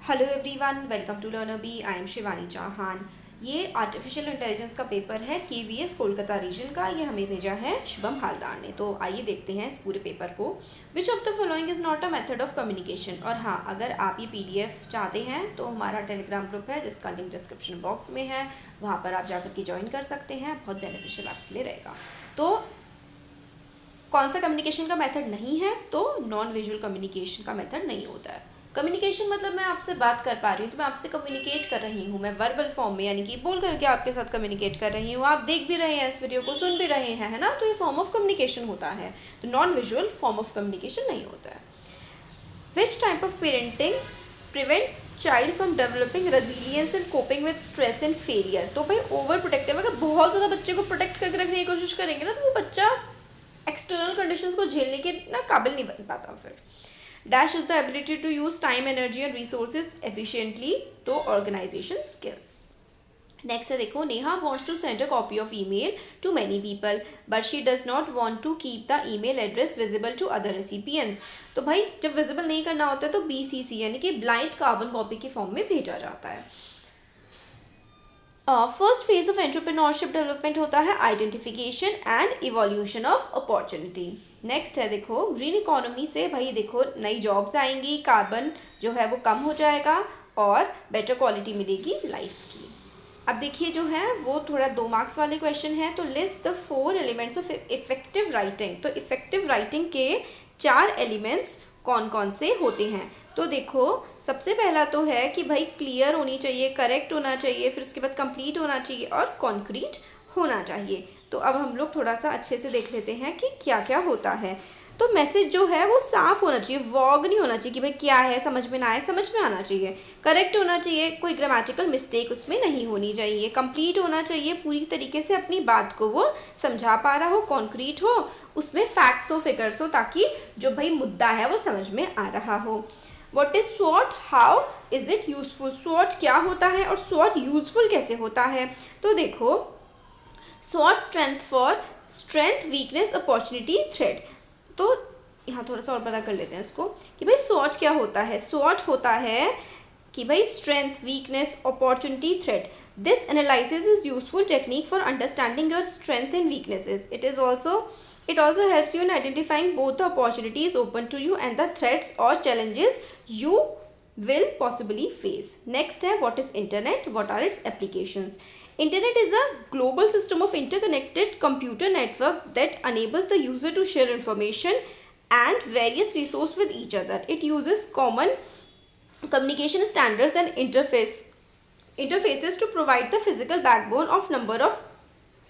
Hello everyone, welcome to learner B. I am Shivani Chauhan. ये artificial intelligence का paper है KVS Kolkata region का। ये हमें भेजा है शुभम हालदार ने। तो आइए देखते हैं इस पूरे पेपर को। विच of the following is not a method of communication. और हाँ, अगर आप ये पीडीएफ चाहते हैं तो हमारा टेलीग्राम ग्रुप है जिसका लिंक डिस्क्रिप्शन बॉक्स में है, वहाँ पर आप जाकर के ज्वाइन कर सकते हैं। बहुत बेनिफिशियल आपके लिए रहेगा। तो कौन सा कम्युनिकेशन का मेथड नहीं है? तो नॉन विजुअल कम्युनिकेशन का मेथड नहीं होता है। कम्युनिकेशन मतलब मैं आपसे बात कर पा रही हूँ तो मैं आपसे कम्युनिकेट कर रही हूँ, मैं वर्बल फॉर्म में यानी कि बोल करके आपके साथ कम्युनिकेट कर रही हूँ। आप देख भी रहे हैं, इस वीडियो को सुन भी रहे हैं, है ना? तो ये फॉर्म ऑफ कम्युनिकेशन होता है। तो non visual form of communication नहीं होता है। Which type of parenting prevent child from developing resilience and coping with stress and failure. तो भाई ओवर प्रोटेक्टिव, अगर बहुत ज़्यादा बच्चे को प्रोटेक्ट करके रखने की कोशिश करेंगे ना तो वो बच्चा एक्सटर्नल कंडीशंस को झेलने के ना काबिल नहीं बन पाता। फिर dash is the ability to use time, energy and resources efficiently. तो ऑर्गेनाइजेशन स्किल्स। नेक्स्ट है, देखो, Neha wants to send a copy of email to many people but she does not want to keep the email address visible to other recipients. तो भाई जब visible नहीं करना होता है तो BCC यानी कि ब्लाइंड कार्बन कॉपी के फॉर्म में भेजा जाता है। First phase of entrepreneurship development होता है identification and evolution of opportunity. Next है, देखो, ग्रीन इकोनॉमी से भाई देखो नई जॉब्स आएंगी, कार्बन जो है वो कम हो जाएगा और बेटर क्वालिटी मिलेगी लाइफ की। अब देखिए जो है वो थोड़ा 2 मार्क्स वाले क्वेश्चन है। तो list the 4 elements of effective writing. तो इफेक्टिव राइटिंग के 4 एलिमेंट्स कौन कौन से होते हैं? तो देखो, सबसे पहला तो है कि भाई क्लियर होनी चाहिए, करेक्ट होना चाहिए, फिर उसके बाद कंप्लीट होना चाहिए और कॉन्क्रीट होना चाहिए। तो अब हम लोग थोड़ा सा अच्छे से देख लेते हैं कि क्या क्या होता है। तो मैसेज जो है वो साफ होना चाहिए, वॉग नहीं होना चाहिए कि भाई क्या है समझ में ना आए, समझ में आना चाहिए। करेक्ट होना चाहिए, कोई ग्रामेटिकल मिस्टेक उसमें नहीं होनी चाहिए। कंप्लीट होना चाहिए, पूरी तरीके से अपनी बात को वो समझा पा रहा हो। कॉन्क्रीट हो, उसमें फैक्ट्स हो, फिगर्स हो, ताकि जो भाई मुद्दा है वो समझ में आ रहा हो। व्हाट इज स्वॉट, हाउ इज इट यूजफुल। स्वॉट क्या होता है और स्वॉट यूजफुल कैसे होता है? तो देखो, स्वॉट strength for strength, weakness, opportunity, threat. तो यहाँ थोड़ा सा और बड़ा कर लेते हैं इसको कि भाई स्वॉट क्या होता है। स्वॉट होता है कि भाई strength, weakness, opportunity, threat. This analysis is useful technique for understanding your strength and weaknesses. It also helps you in identifying both the opportunities open to you and the threats or challenges you will possibly face. Next है, what is internet? What are its applications? Internet is a global system of interconnected computer network that enables the user to share information and various resources with each other. It uses common communication standards and interfaces to provide the physical backbone of number of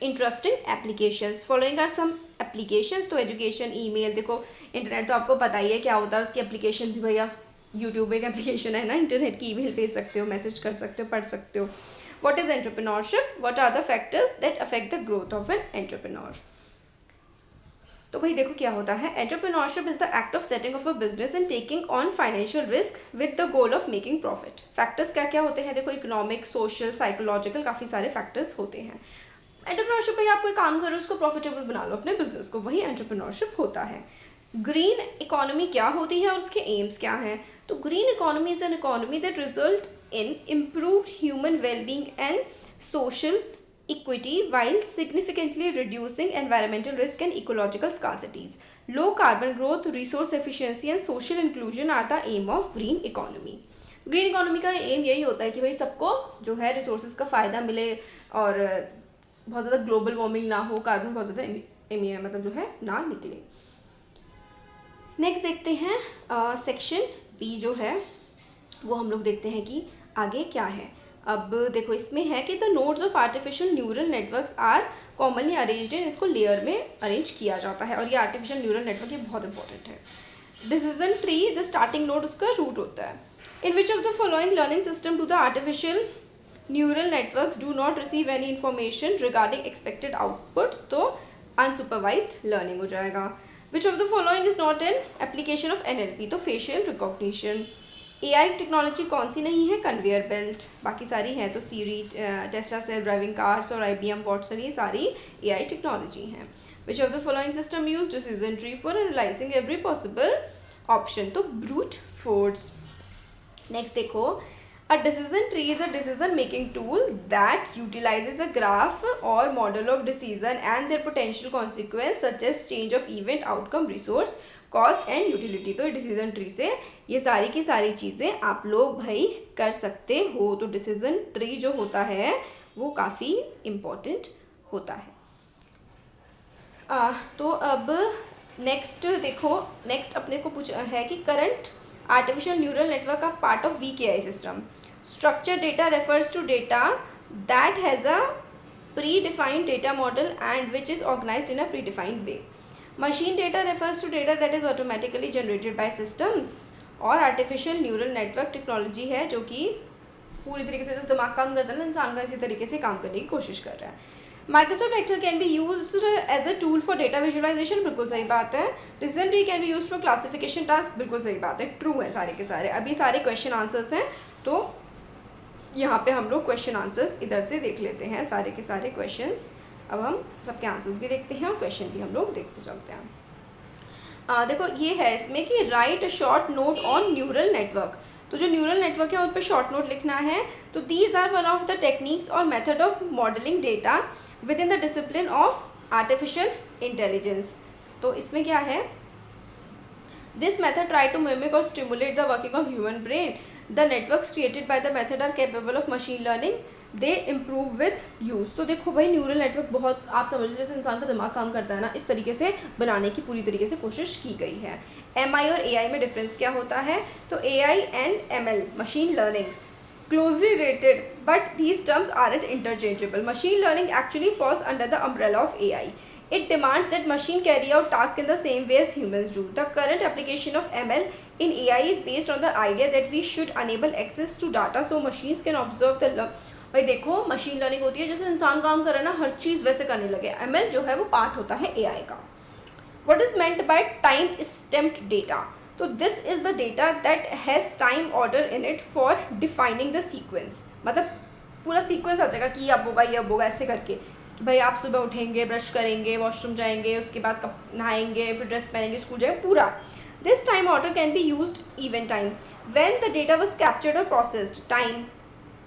interesting applications. Following are some applications. तो education, email, देखो internet तो आपको पता ही है क्या होता है, उसकी एप्लीकेशन भी भैया यूट्यूब एक एप्लीकेशन है ना, इंटरनेट की। ईमेल भेज सकते हो, मैसेज कर सकते हो, पढ़ सकते हो। What is entrepreneurship? What are the factors that affect the growth of an entrepreneur. तो भाई देखो क्या होता है, entrepreneurship is the act of setting of a business and taking on financial risk with the goal of making profit. Factors क्या क्या होते हैं? देखो, इकोनॉमिक, सोशल, साइकोलॉजिकल, काफ़ी सारे फैक्टर्स होते हैं। एंटरप्रेन्योरशिप भाई आप कोई काम करो, उसको प्रॉफिटेबल बना लो अपने बिजनेस को, वही एंटरप्रेन्योरशिप होता है। ग्रीन इकोनॉमी क्या होती है और उसके एम्स क्या हैं? तो green economy is an economy that result in improved human wellbeing and social equity while significantly reducing environmental risk and ecological scarcities. Low carbon growth, resource efficiency and social inclusion are the aim of green economy. Green economy का M यही होता है कि भाई सबको जो है resources का फ़ायदा मिले और बहुत ज़्यादा ग्लोबल वार्मिंग ना हो, कार्बन बहुत ज़्यादा मतलब जो है ना निकले। नेक्स्ट देखते हैं सेक्शन बी जो है वो हम लोग देखते हैं कि आगे क्या है। अब देखो इसमें है कि the nodes of artificial neural networks are commonly arranged in, इसको लेयर में अरेंज किया जाता है और ये आर्टिफिशियल न्यूरल नेटवर्क ये बहुत इंपॉर्टेंट है। Decision tree, the starting node उसका रूट होता है। In which of the following learning system to the artificial neural networks do not receive any information regarding expected outputs. तो अनसुपरवाइज्ड लर्निंग हो जाएगा। Which of the following is not an application of NLP? तो facial recognition. AI technology कौन सी नहीं है? Conveyor belt. बाकी सारी हैं तो Siri, Tesla self driving cars और IBM वॉटसन, ये सारी AI टेक्नोलॉजी हैं। Which of the following system use decision tree for analyzing every possible option? तो ब्रूट फोर्स। नेक्स्ट देखो, a decision tree is a decision making tool that utilizes a graph or model of decision and their potential consequence such as change of event, outcome, resource, cost and utility. तो decision tree से ये सारी की सारी चीज़ें आप लोग भाई कर सकते हो। तो डिसीजन ट्री जो होता है वो काफ़ी इम्पोर्टेंट होता है। तो अब नेक्स्ट देखो, नेक्स्ट अपने को पूछा है कि current artificial neural network of part of VKI system. Structure data refers to data that has a predefined data model and which is organised in a predefined way. Machine data refers to data that is automatically generated by systems. और artificial neural network technology है जो कि पूरी तरीके से जो दिमाग काम करता है ना इंसान का, इसी तरीके से काम करने की कोशिश कर रहा है। Microsoft Excel can be use as a tool for data visualisation, बिल्कुल सही बात है। Decision tree can be use for classification task, बिल्कुल सही बात है, ट्रू है सारे के सारे। अभी सारे क्वेश्चन आंसर्स हैं, तो यहाँ पे हम लोग क्वेश्चन आंसर्स इधर से देख लेते हैं, सारे के सारे क्वेश्चंस। अब हम सबके आंसर्स भी देखते हैं और क्वेश्चन भी हम लोग देखते चलते हैं। देखो ये है इसमें कि right short note on neural network. तो जो न्यूरल नेटवर्क है उन पर शॉर्ट नोट लिखना है। तो these are one of the techniques or method of modeling data within the discipline of artificial intelligence. तो इसमें क्या है, this method try to mimic or stimulate the working of human brain. The networks created by the method are capable of machine learning, they improve with use. तो देखो भाई neural network बहुत, आप समझ लो जैसे इंसान का दिमाग काम करता है ना, इस तरीके से बनाने की पूरी तरीके से कोशिश की गई है। MI और AI में डिफरेंस क्या होता है, तो AI and ML machine learning closely related, but these terms aren't interchangeable. Machine learning actually falls under the umbrella of AI. It demands that machine carry out tasks in the same way as humans do. The current application of ML in AI is based on the idea that we should enable access to data so machines can observe the भाई देखो machine learning होती है जैसे इंसान काम कर रहा है ना, हर चीज़ वैसे करने लगे। ML जो है वो पार्ट होता है AI का। What is meant by time stamped data? तो this is the data that has time order in it for defining the sequence. मतलब पूरा सीक्वेंस आ जाएगा कि अब होगा ये अब होगा, ऐसे करके कि भाई आप सुबह उठेंगे, ब्रश करेंगे, वॉशरूम जाएंगे, उसके बाद कप नहाएंगे, फिर ड्रेस पहनेंगे, स्कूल जाएंगे, पूरा। This time order can be used even time when the data was captured or processed. Time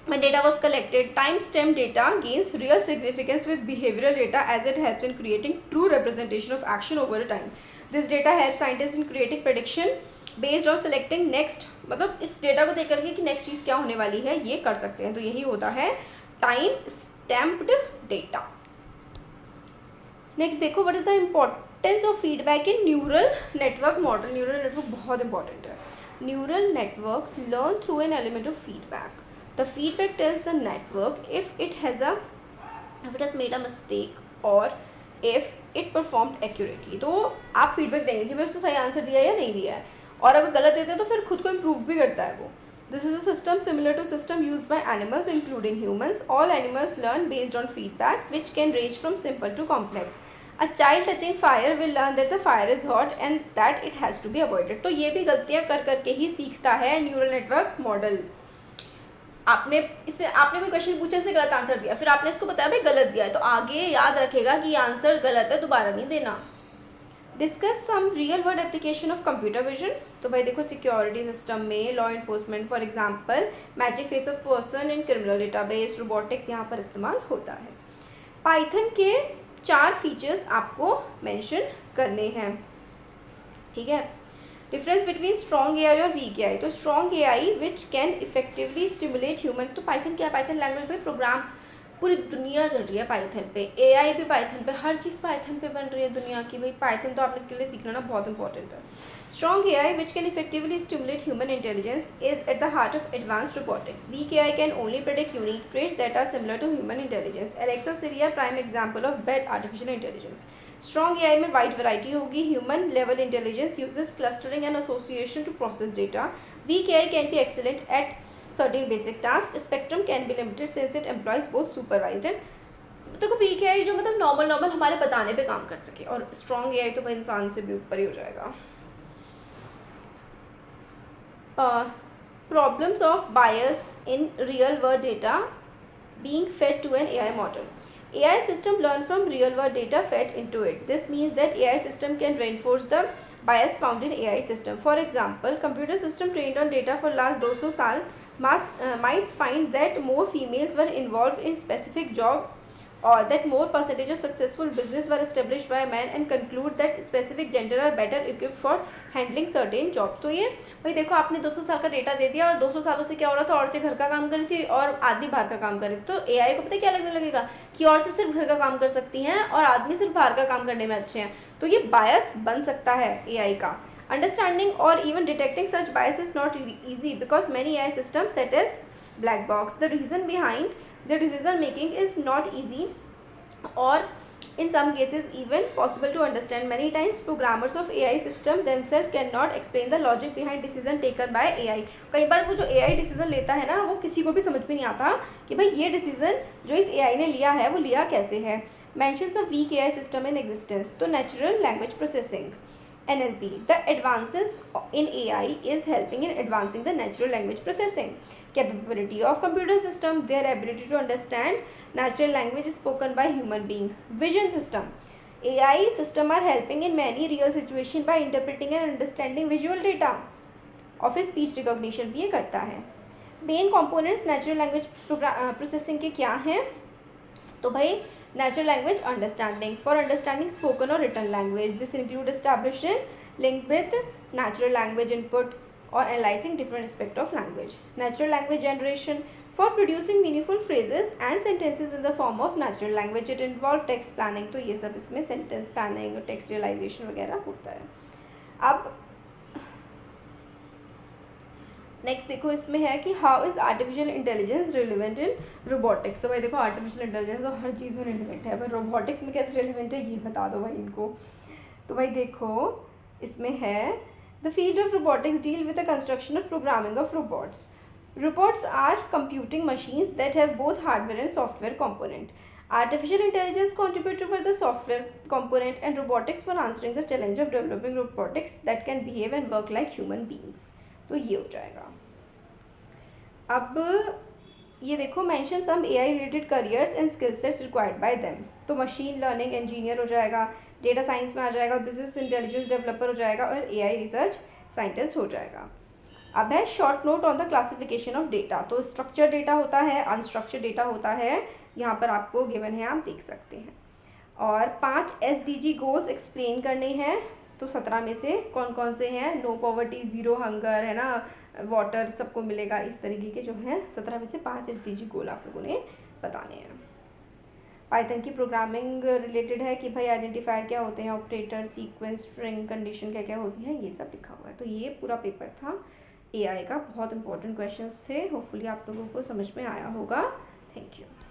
when data was collected, time stamped data gains real significance with behavioral data as it helps in creating true representation of action over a time. This data helps scientists in creating prediction based on selecting next, मतलब इस data को देख करके कि next चीज़ क्या होने वाली है ये कर सकते हैं। तो यही होता है टाइम स्टैम्प्ड डेटा। नेक्स्ट देखो, what is the importance of feedback in neural network model. Neural network बहुत इंपॉर्टेंट है। Neural networks learn through an element of feedback. The feedback tells the network if it has made a mistake or if it performed accurately. तो आप feedback देंगे कि मैं उसको सही answer दिया या नहीं दिया है, और अगर गलत देते हैं तो फिर खुद को इम्प्रूव भी करता है वो। This is a system similar to system use by animals including humans. All animals learn based on feedback which can range from simple to complex. A child touching fire will learn that the fire is hot and that it has to be avoided. तो ये भी गलतियाँ कर करके ही सीखता है neural network model. आपने कोई क्वेश्चन पूछा, इससे गलत आंसर दिया, फिर आपने इसको बताया भाई गलत दिया है, तो आगे याद रखेगा कि ये आंसर गलत है, दोबारा नहीं देना। Discuss some real world application of computer vision. तो भाई देखो सिक्योरिटी सिस्टम में, law enforcement, for example magic face of person in criminal database, robotics यहाँ पर इस्तेमाल होता है। पाइथन के 4 फीचर्स आपको मेंशन करने हैं, ठीक है। डिफरेंस बिटवीन स्ट्रॉन्ग AI और वीक AI। तो strong AI which can effectively stimulate human. तो पाइथन क्या है, पाइथन लैंग्वेज पे प्रोग्राम पूरी दुनिया चल रही है पाइथन पे, AI भी पाइथन पे, हर चीज़ पाइथन पे बन रही है दुनिया की। भाई पाइथन तो आपने के लिए सीखना ना बहुत इंपॉर्टेंट है। Strong AI which can effectively stimulate human intelligence is at the heart of advanced robotics. Weak AI can only predict unique traits that are similar to human intelligence. Alexa Siri are prime example of bad artificial intelligence. Strong AI में wide variety होगी। Human level intelligence uses clustering and association to process data. Weak AI can be excellent at certain basic task. Spectrum can be limited since it employees both supervised and, देखो week AI जो मतलब normal हमारे बताने पे काम कर सके, और स्ट्रॉन्ग AI तो भाई इंसान से भी ऊपर ही हो जाएगा। Problems of bias in real world data being fed to an AI model. AI system learn from real world data fed into it. This means that AI system can reinforce the bias found in AI system. For example, computer system trained on data for last 200 साल might find that more females were involved in specific job, or that more percentage of successful business were established by men, and conclude that specific gender are better equipped for handling certain jobs. तो ये भाई देखो, आपने 200 साल का data दे दिया और 200 सालों से क्या हो रहा था, औरतें घर का काम कर रही थी और आदमी बाहर का काम कर रही थी। तो एआई को पता क्या लगने लगेगा कि औरतें सिर्फ घर का काम कर सकती हैं और आदमी सिर्फ बाहर का काम करने में अच्छे हैं। तो ये बायस बन सकता है एआई का। Understanding or even detecting such bias is not easy because many AI systems set as black box. The reason behind the decision making is not easy, or in some cases even possible to understand. Many times programmers of AI system themselves cannot explain the logic behind decision taken by AI. कई बार वो जो AI decision लेता है ना, वो किसी को भी समझ में नहीं आता कि भाई ये डिसीजन जो इस AI ने लिया है वो लिया कैसे है। Mentions of weak AI system in existence. तो natural language processing, NLP. The advances in AI is helping in advancing the natural language processing capability of computer system, their ability to understand natural language spoken by human being. Vision system. AI system are helping in many real situation by interpreting and understanding visual data. और फिर speech recognition भी ये करता है। Main components natural language processing के क्या हैं? तो भाई natural language understanding, for understanding spoken or written language. This include establishing link with natural language input or analyzing different aspect of language. Natural language generation for producing meaningful phrases and sentences in the form of natural language. It involve text planning. तो ये सब इसमें sentence planning और टेक्सचुअलाइजेशन वगैरह होता है। अब next देखो, इसमें है कि how is artificial intelligence relevant in robotics. तो भाई देखो, आर्टिफिशियल इंटेलिजेंस तो हर चीज़ में रिलेवेंट है, पर रोबोटिक्स में कैसे रिलेवेंट है ये बता दो भाई इनको। तो भाई देखो, इसमें है the field of robotics deal with the construction of programming of robots. Robots are computing machines that have both hardware and software component. Artificial intelligence contribute for the software component and robotics for answering the challenge of developing robotics that can behave and work like human beings. तो ये हो जाएगा। अब ये देखो, mention some AI related careers and skill sets required by them. तो machine learning engineer हो जाएगा, डेटा साइंस में आ जाएगा, बिजनेस इंटेलिजेंस डेवलपर हो जाएगा और AI रिसर्च साइंटिस्ट हो जाएगा। अब है short note on the classification of data. तो स्ट्रक्चर डेटा होता है, अनस्ट्रक्चर डेटा होता है, यहाँ पर आपको गिवन है, आप देख सकते हैं। और 5 SDG गोल्स एक्सप्लेन करने हैं। तो 17 में से कौन कौन से हैं? नो पॉवर्टी, ज़ीरो हंगर, है ना, वाटर सबको मिलेगा, इस तरीके के जो हैं 17 में से 5 SDG गोल आप लोगों ने बताने हैं। पाइथन की प्रोग्रामिंग रिलेटेड है कि भाई आइडेंटिफायर क्या होते हैं, ऑपरेटर, सीक्वेंस, स्ट्रिंग, कंडीशन क्या क्या होती हैं, ये सब लिखा हुआ है। तो ये पूरा पेपर था AI का, बहुत इंपॉर्टेंट क्वेश्चंस थे। होपफुली आप लोगों को समझ में आया होगा। Thank you.